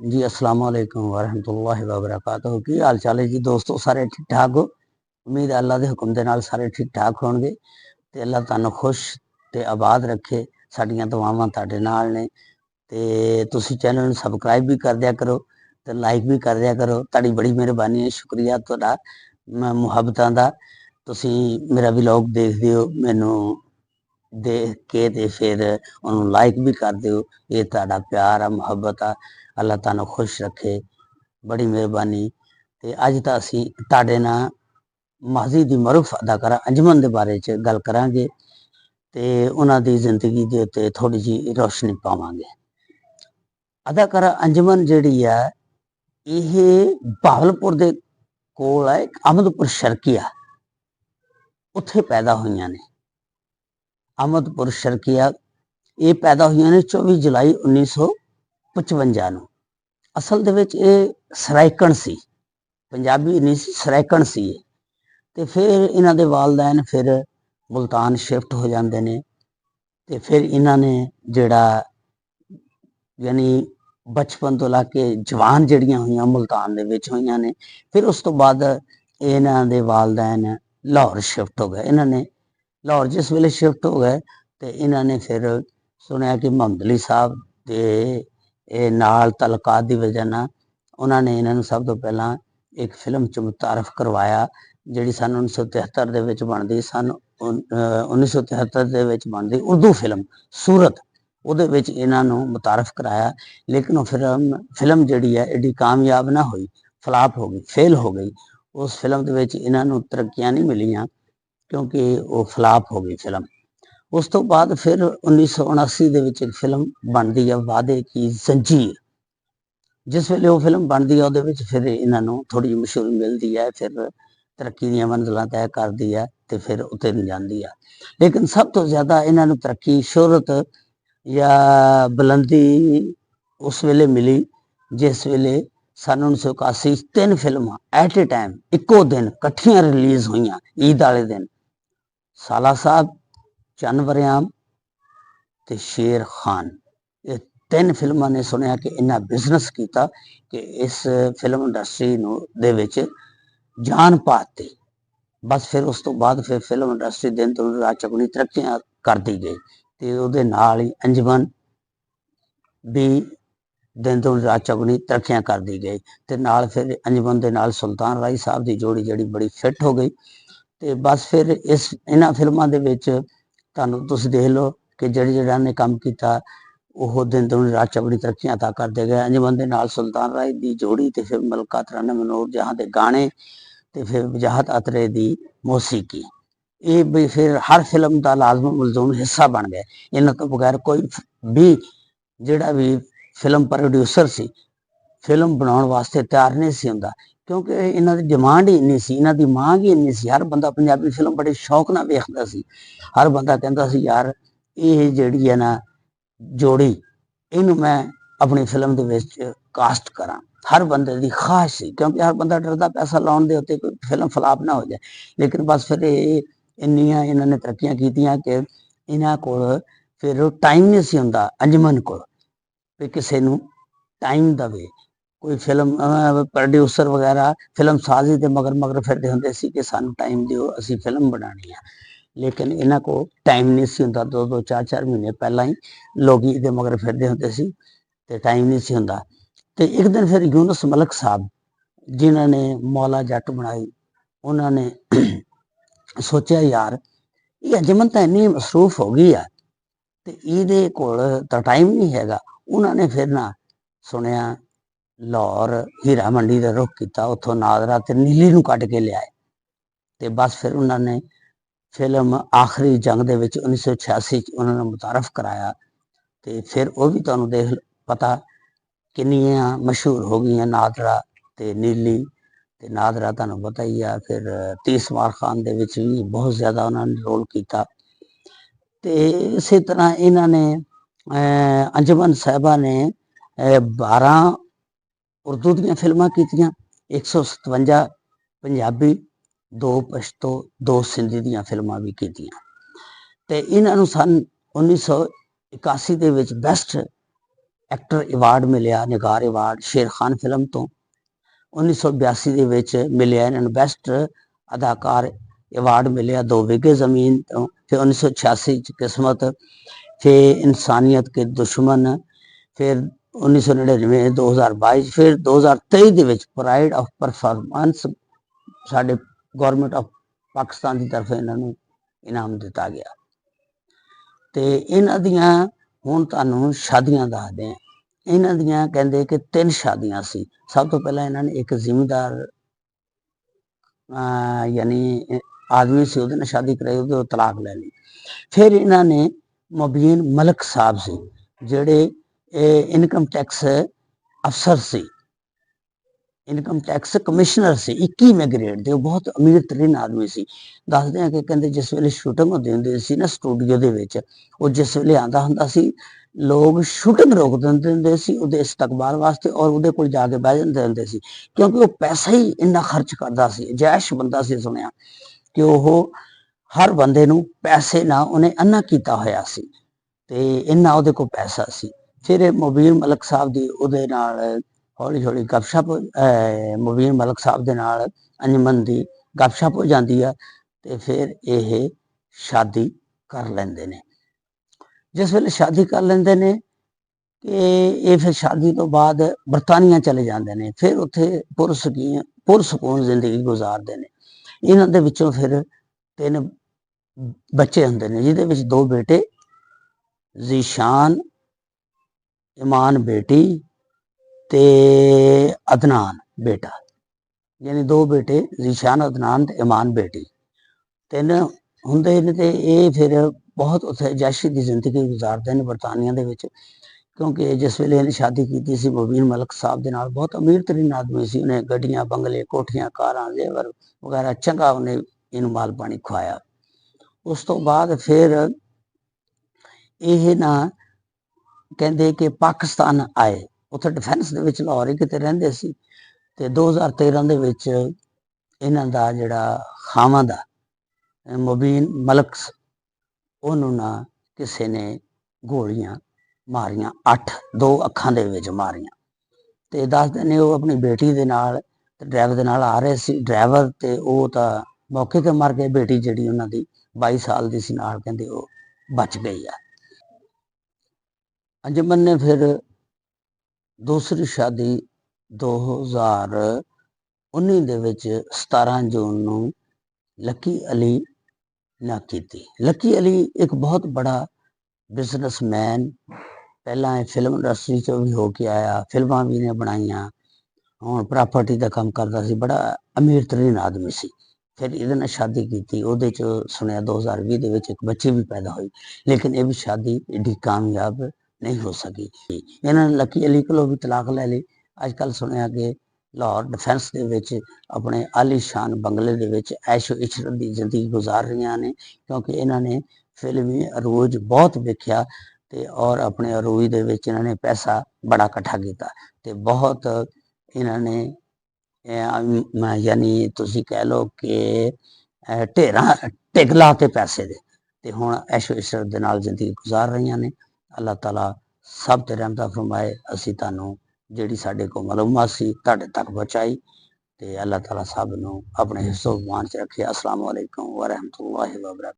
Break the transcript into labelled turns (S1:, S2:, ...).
S1: जी अस्सलाम वालेकुम वरहमतुल्लाहि वबरकातुहू। की हाल चाल है जी दोस्तों, सारे ठीक ठाक हो। उम्मीद है अल्लाह के हुक्म दे नाल सारे ठीक ठाक होणगे ते अल्लाह तुहानू खुश ते आबाद रखे। साडियां दुआवां तुहाडे नाल ने ते तुसी चैनल नू सबसक्राइब भी कर दिया करो ते लाइक भी कर दिया करो। तुहाडी बड़ी मेहरबानी है, शुक्रिया तुहाडा मुहब्बतां दा। तुसी मेरा व्लॉग देखदे हो, मैनू देख के ते फिर उन्होंने लाइक भी कर दो। ये तुहाडा प्यार आ, मुहब्बत आ। अल्लाह तुहानू खुश रखे, बड़ी मेहरबानी। ते अज तां असीं तुहाडे नाल माज़ी दी मरूफ अदाकारा अंजुमन दे बारे च गल करांगे ते उन्हां दी जिंदगी दे उत्ते थोड़ी जी रोशनी पावांगे। अदाकारा अंजुमन जिहड़ी आ, इह बहावलपुर दे कोल आ, अहमदपुर शर्किया, उत्थे पैदा होईयां ने। अहमदपुर शर्किया ये पैदा हुई ने 24 जुलाई 1955 ਨੂੰ। असल ਦੇ ਵਿੱਚ ਇਹ ਸਰਾਇਕਣ ਸੀ, ਪੰਜਾਬੀ ਨਹੀਂ ਸੀ, ਸਰਾਇਕਣ ਸੀ ਇਹ। ਤੇ ਫਿਰ ਇਹਨਾਂ ਦੇ ਵਾਲदैन ਫਿਰ ਮੁਲਤਾਨ ਸ਼ਿਫਟ ਹੋ ਜਾਂਦੇ ਨੇ ਤੇ ਫਿਰ ਇਹਨਾਂ ਨੇ ਜਿਹੜਾ ਯਾਨੀ ਬਚਪਨ ਤੋਂ ਲਾ ਕੇ ਜਵਾਨ ਜਿਹੜੀਆਂ ਹੋਈਆਂ ਮੁਲਤਾਨ ਦੇ ਵਿੱਚ ਹੋਈਆਂ ਨੇ। ਫਿਰ ਉਸ ਤੋਂ ਬਾਅਦ ਇਹਨਾਂ ਦੇ ਵਾਲदैन ਲਾਹੌਰ ਸ਼ਿਫਟ ਹੋ ਗਏ। ਇਹਨਾਂ ਨੇ लाहौर जिस वेले शिफ्ट हो गए तो इन्होंने फिर सुनिया कि मोहम्मद अली साहब के नाल तलकात की वजह न उन्होंने इन्होंने सब तो पहला एक फिल्म च मुतारफ करवाया, जी सन 1973 के बनती, सन 1973 बनती उर्दू फिल्म सूरत, वो इन्हों मुतारफ कराया। लेकिन फिल्म जी है एडी कामयाब ना हुई, फ्लाप हो गई, फेल हो गई। उस फिल्म के इन्हों तरक्कियां नहीं मिलियां क्योंकि वो फ्लाप हो गई फिल्म। उस तो बाद फिर 1979 के एक फिल्म बनती है वादे की जंजीर। जिस वेले वो फिल्म बनती है वो फिर इन्हों थोड़ी मशहूरी मिलती है, फिर तरक्की दी मंजिलां तय करती है तो फिर उत्ते नहीं जाती है। लेकिन सब तो ज़्यादा इन्हों तरक्की, शोहरत या बुलंदी उस वेले मिली जिस वेले सन 1981 3 फिल्मां एट ए टाइम इक्को दिन कट्ठियां रिलीज़ हुई ईद वाले दिन। साला साहब, चन्न वरियाम ते शेर खान, ये 3 फिल्मां ने सुनिया कि इन्ना बिजनेस किया कि इस फिल्म इंडस्ट्री दे विच जान पाती। बस फिर उस तो बाद फिर फिल्म इंडस्ट्री दिन तो रात चौगुनी तरक्कियां करती गई ते उहदे नाल ही अंजुमन भी दिन तो रात चौगुनी तरक्कियां करती गई ते नाल फिर अंजुमन दे नाल सुल्तान राय साहब की जोड़ी जिहड़ी बड़ी फिट हो गई। तो बस फिर इस इन्हां फिल्मां दे विच तुहानूं तुसीं देख लो कि जिहड़ा ने काम किया वो दिन दुनी रात चौगुनी तरक्कियां अता करते गए। अंजुमन दे नाल सुल्तान राय दी जोड़ी ते फिर मलका तराना मनोर जहां दे गाने ते फिर वजाहत अतरे दी मौसीकी, ये भी फिर हर फिल्म का लाजम मलजूम हिस्सा बन गए। इन्हां तो बगैर कोई भी जिहड़ा भी फिल्म प्रोड्यूसर सी फिल्म बनाने वास्ते तैयार नहीं सी हुंदा क्योंकि इन्हां दी डिमांड ही इन्नी सी, इन्हां दी मांग ही इन्नी सी। हर बंदा पंजाबी फिल्म बड़े शौक नाल वेखदा सी। हर बंदा कहंदा सी यार ये जिहड़ी है ना जोड़ी इनू मैं अपनी फिल्म दे विच कास्ट करा। हर बंदे दी ख्वाहिश सी क्योंकि हर बंदा डरदा पैसा लाउण दे उत्ते कोई फिल्म फ्लाप ना हो जाए। लेकिन बस फिर इन्नियां इन्हां ने तरक्कियां कीतियां कि इन्हां कोल फिर टाइम नहीं सी हुंदा अंजुमन कोल भी किसे नू टाइम दवे। कोई फिल्म प्रोड्यूसर वगैरह फिल्म साजी के मगर मगर फिरते होंगे सी कि सानू टाइम दिओ असी फिल्म बनानी है। लेकिन इन्हां को टाइम नहीं सी हुंदा, 2-2 4-4 महीने पहला ही लोग इहदे मगर फिरते होंगे सी ते टाइम नहीं सी हुंदा। ते एक दिन फिर यूनुस मलिक साहब जिन्हां ने मौला जट बनाई उन्होंने सोचा यार ये अंजुमन तो इन्नी मसरूफ हो गई है तो ये कोल तो टाइम नहीं हैगा। उन्होंने फिर ना सुनिया लाहौर हीरा मंडी का रुख किया, उतों नादरा ते नीली नूं कढ के लियाए ते बस फिर उन्होंने फिल्म आखिरी जंग दे विच 1986 उन्होंने मुतारफ कराया ते फिर वो भी तुहानूं देख पता किन्नियां मशहूर हो गई नादरा ते नीली। ते नादरा तुहानूं पता ही है, फिर तीसमार खान दे विच भी बहुत ज़्यादा उन्होंने रोल किया। ते इस तरह इन्होंने अंजुमन साहिबा ने 12 उर्दू दी फिल्मां कीतियां, 157 पंजाबी, 2 पश्तो, 2 सिंधी दी फिल्मां भी कीतियां। ते इन्हां नूं सन 1981 दे विच बेस्ट ਐਕਟਰ ਅਵਾਰਡ ਮਿਲਿਆ, ਨਿਗਾਰ ਅਵਾਰਡ ਸ਼ੇਰ ਖਾਨ ਫਿਲਮ ਤੋਂ। 1982 ਦੇ ਵਿੱਚ ਮਿਲਿਆ ਇਹਨਾਂ ਨੂੰ ਬੈਸਟ ਅਦਾਕਾਰ ਅਵਾਰਡ ਮਿਲਿਆ 2 ਵਿਗੇ ਜ਼ਮੀਨ ਤੋਂ। ਫਿਰ 1986 ਚ ਕਿਸਮਤ, ਫਿਰ ਇਨਸਾਨੀਅਤ ਕੇ ਦੁਸ਼ਮਨ, ਫਿਰ 1999, 2022, ਫਿਰ 2023 ਦੇ ਵਿੱਚ ਪ੍ਰਾਈਡ ਆਫ ਪਰਫਾਰਮੈਂਸ ਸਾਡੇ ਗੌਰਮੈਂਟ ਆਫ ਪਾਕਿਸਤਾਨ ਦੀ ਤਰਫ ਇਹਨਾਂ ਨੂੰ ਇਨਾਮ ਦਿੱਤਾ ਗਿਆ। ਤੇ ਇਹਨਾਂ ਦੀਆਂ ਹੁਣ ਤੁਹਾਨੂੰ ਸ਼ਾਦੀਆਂ ਦੱਸਦੇ ਆ। ਇਹਨਾਂ ਦੀਆਂ ਕਹਿੰਦੇ ਕਿ 3 ਸ਼ਾਦੀਆਂ ਸੀ। ਸਭ ਤੋਂ ਪਹਿਲਾਂ ਇਹਨਾਂ ਨੇ ਇੱਕ ਜ਼ਿਮੀਂਦਾਰ ਯਾਨੀ ਆਦਮੀ ਸੀ, ਉਹਦੇ ਨਾਲ ਸ਼ਾਦੀ ਕਰਾਈ, ਉਹਦੇ ਤਲਾਕ ਲੈ ਲਈ। ਫਿਰ ਇਹਨਾਂ ਨੇ ਮੁਬੀਨ ਮਲਕ ਸਾਹਿਬ ਸੀ, ਜਿਹੜੇ ਇਨਕਮ ਟੈਕਸ ਅਫਸਰ ਸੀ, ਇਨਕਮ ਟੈਕਸ ਕਮਿਸ਼ਨਰ ਸੀ 21ਵੇਂ ਗ੍ਰੇਡ ਦੇ। ਉਹ ਬਹੁਤ ਅਮੀਰ ਤਰੀਨ ਆਦਮੀ ਸੀ। ਦੱਸਦੇ ਆ ਕਿ ਕਹਿੰਦੇ ਜਿਸ ਵੇਲੇ ਸ਼ੂਟਿੰਗ ਹੁੰਦੀ ਹੁੰਦੀ ਸੀ ਨਾ ਸਟੂਡੀਓ ਦੇ ਵਿੱਚ, ਉਹ ਜਿਸ ਵੇਲੇ ਆਉਂਦਾ ਹੁੰਦਾ ਸੀ, ਲੋਕ ਸ਼ੂਟਿੰਗ ਰੋਕ ਦਿੰਦੇ ਹੁੰਦੇ ਸੀ ਉਹਦੇ ਇਸਤਕਬਾਲ ਵਾਸਤੇ, ਔਰ ਉਹਦੇ ਕੋਲ ਜਾ ਕੇ ਬਹਿ ਜਾਂਦੇ ਹੁੰਦੇ ਸੀ, ਕਿਉਂਕਿ ਉਹ ਪੈਸਾ ਹੀ ਇੰਨਾ ਖਰਚ ਕਰਦਾ ਸੀ, ਜੈਸ਼ ਬੰਦਾ ਸੀ। ਸੁਣਿਆ ਕਿ ਉਹ ਹਰ ਬੰਦੇ ਨੂੰ ਪੈਸੇ ਨਾਲ ਉਹਨੇ ਅੰਨਾ ਕੀਤਾ ਹੋਇਆ ਸੀ, ਤੇ ਇੰਨਾ ਉਹਦੇ ਕੋਲ ਪੈਸਾ ਸੀ। ਫਿਰ ਮੁਬੀਨ ਮਲਕ ਸਾਹਿਬ ਦੀ ਉਹਦੇ ਨਾਲ ਹੌਲੀ ਹੌਲੀ ਗੱਪਸ਼ਪ, ਮੁਬੀਨ ਮਲਕ ਸਾਹਿਬ ਦੇ ਨਾਲ ਅੰਜਮਨ ਦੀ ਗੱਪਸ਼ਪ ਹੋ ਜਾਂਦੀ ਆ, ਤੇ ਫਿਰ ਇਹ ਸ਼ਾਦੀ ਕਰ ਲੈਂਦੇ ਨੇ। ਜਿਸ ਵੇਲੇ ਸ਼ਾਦੀ ਕਰ ਲੈਂਦੇ ਨੇ ਕਿ ਇਹ ਫਿਰ ਸ਼ਾਦੀ ਤੋਂ ਬਾਅਦ ਬਰਤਾਨੀਆ ਚਲੇ ਜਾਂਦੇ ਨੇ। ਫਿਰ ਉੱਥੇ ਪੁਰਸਕੂਨ ਜ਼ਿੰਦਗੀ ਗੁਜ਼ਾਰਦੇ ਨੇ। ਇਹਨਾਂ ਦੇ ਵਿੱਚੋਂ ਫਿਰ 3 ਬੱਚੇ ਹੁੰਦੇ ਨੇ, ਜਿਹਦੇ ਵਿੱਚ 2 ਬੇਟੇ, ਜ਼ੀਸ਼ਾਨ ਇਮਾਨ ਬੇਟੀ ਤੇ ਅਦਨਾਨ ਬੇਟਾ, ਯਾਨੀ 2 ਬੇਟੇ ਜ਼ੀਸ਼ਾਨ ਅਦਨਾਨ ਤੇ ਇਮਾਨ ਬੇਟੀ, 3 ਹੁੰਦੇ ਨੇ। ਤੇ ਇਹ ਫਿਰ ਬਹੁਤ ਉੱਥੇ ਜੈਸ਼ੀ ਦੀ ਜ਼ਿੰਦਗੀ ਗੁਜ਼ਾਰਦੇ ਨੇ ਬਰਤਾਨੀਆ ਦੇ ਵਿੱਚ, ਕਿਉਂਕਿ ਜਿਸ ਵੇਲੇ ਇਹਨੇ ਸ਼ਾਦੀ ਕੀਤੀ ਸੀ ਮੁਬੀਨ ਮਲਕ ਸਾਹਿਬ ਦੇ ਨਾਲ, ਬਹੁਤ ਅਮੀਰ ਤਰੀਨ ਆਦਮੀ ਸੀ। ਉਹਨੇ ਗੱਡੀਆਂ, ਬੰਗਲੇ, ਕੋਠੀਆਂ, ਕਾਰਾਂ, ਜ਼ੇਵਰ ਵਗੈਰਾ ਚੰਗਾ ਉਹਨੇ ਇਹਨੂੰ ਮਾਲ ਪਾਣੀ ਖਵਾਇਆ। ਉਸ ਤੋਂ ਬਾਅਦ ਫਿਰ ਇਹ ਨਾ ਕਹਿੰਦੇ ਕਿ ਪਾਕਿਸਤਾਨ ਆਏ, ਉੱਥੇ ਡਿਫੈਂਸ ਦੇ ਵਿੱਚ ਲਾਹੌਰ ਹੀ ਕਿਤੇ ਰਹਿੰਦੇ ਸੀ। ਤੇ 2013 ਦੇ ਵਿੱਚ ਇਹਨਾਂ ਦਾ ਜਿਹੜਾ ਖਾਵੰਦ ਆ ਮੁਬੀਨ ਮਲਕ, ਉਹਨੂੰ ਨਾ ਕਿਸੇ ਨੇ ਗੋਲੀਆਂ ਮਾਰੀਆਂ, 8 2 ਅੱਖਾਂ ਦੇ ਵਿੱਚ ਮਾਰੀਆਂ। ਤੇ ਦੱਸਦੇ ਨੇ ਉਹ ਆਪਣੀ ਬੇਟੀ ਦੇ ਨਾਲ ਤੇ ਡਰਾਈਵਰ ਦੇ ਨਾਲ ਆ ਰਹੇ ਸੀ। ਡਰਾਈਵਰ ਤੇ ਉਹ ਤਾਂ ਮੌਕੇ ਤੇ ਮਰ ਗਏ। ਬੇਟੀ ਜਿਹੜੀ ਉਹਨਾਂ ਦੀ 22 ਸਾਲ ਦੀ ਸੀ ਨਾਲ, ਕਹਿੰਦੇ ਉਹ ਬਚ ਗਈ ਆ। ਅੰਜਮਨ ਨੇ ਫਿਰ ਦੂਸਰੀ ਸ਼ਾਦੀ 2019 ਦੇ ਵਿੱਚ 17 ਜੂਨ ਨੂੰ ਲੱਕੀ ਅਲੀ ਨਾਲ ਕੀਤੀ। ਲੱਕੀ ਅਲੀ ਇੱਕ ਬਹੁਤ ਬੜਾ ਬਿਜ਼ਨਸਮੈਨ, ਪਹਿਲਾਂ ਇਹ ਫਿਲਮ ਇੰਡਸਟਰੀ 'ਚੋਂ ਵੀ ਹੋ ਕੇ ਆਇਆ, ਫਿਲਮਾਂ ਵੀ ਨੇ ਬਣਾਈਆਂ, ਹੁਣ ਪ੍ਰਾਪਰਟੀ ਦਾ ਕੰਮ ਕਰਦਾ ਸੀ, ਬੜਾ ਅਮੀਰ ਤਰੀਨ ਆਦਮੀ ਸੀ। ਫਿਰ ਇਹਦੇ ਨਾਲ ਸ਼ਾਦੀ ਕੀਤੀ, ਉਹਦੇ 'ਚ ਸੁਣਿਆ 2020 ਦੇ ਵਿੱਚ ਇੱਕ ਬੱਚੀ ਵੀ ਪੈਦਾ ਹੋਈ, ਲੇਕਿਨ ਇਹ ਵੀ ਸ਼ਾਦੀ ਏਡੀ ਕਾਮਯਾਬ ਨਹੀਂ ਹੋ ਸਕੀ। ਇਹਨਾਂ ਨੇ ਲੱਕੀ ਅਲੀ ਕੋਲੋਂ ਵੀ ਤਲਾਕ ਲੈ ਲਈ। ਅੱਜ ਕੱਲ੍ਹ ਸੁਣਿਆ ਕਿ ਲਾਹੌਰ ਡਿਫੈਂਸ ਦੇ ਵਿੱਚ ਆਪਣੇ ਆਲੀਸ਼ਾਨ ਬੰਗਲੇ ਦੇ ਵਿੱਚ ਐਸ਼ੋ ਇਸ਼ਰਤ ਦੀ ਜ਼ਿੰਦਗੀ ਗੁਜ਼ਾਰ ਰਹੀਆਂ ਨੇ, ਕਿਉਂਕਿ ਇਹਨਾਂ ਨੇ ਫਿਲਮੀ ਅਰੂਜ ਬਹੁਤ ਵੇਖਿਆ ਤੇ ਔਰ ਆਪਣੇ ਅਰੂਜ ਦੇ ਵਿੱਚ ਇਹਨਾਂ ਨੇ ਪੈਸਾ ਬੜਾ ਇਕੱਠਾ ਕੀਤਾ ਤੇ ਬਹੁਤ ਇਹਨਾਂ ਨੇ ਯਾਨੀ ਤੁਸੀਂ ਕਹਿ ਲਓ ਕਿ ਢੇਰਾਂ ਢਿਗਲਾ ਤੇ ਪੈਸੇ ਦੇ, ਤੇ ਹੁਣ ਐਸ਼ੋ ਇਸ਼ਰਤ ਦੇ ਨਾਲ ਜ਼ਿੰਦਗੀ ਗੁਜ਼ਾਰ ਰਹੀਆਂ ਨੇ। ਅੱਲਾਹ ਤਾਲਾ ਸਭ ਤੇ ਰਹਿਮਤਾਂ ਫਰਮਾਏ। ਅਸੀਂ ਤੁਹਾਨੂੰ ਜਿਹੜੀ ਸਾਡੇ ਕੋਲ ਮਾਲੂਮਾਤ ਸੀ ਤੁਹਾਡੇ ਤੱਕ ਪਹੁੰਚਾਈ, ਤੇ ਅੱਲਾਹ ਤਾਲਾ ਸਭ ਨੂੰ ਆਪਣੇ ਹਿੱਸੋ-ਗੁਮਾਨ 'ਚ ਰੱਖੇ। ਅਸਲਾਮੁ ਅਲੈਕੁਮ ਵਰਹਿਮਤੁல்லாਹਿ ਵਬਰਕਾਤੁਹੂ।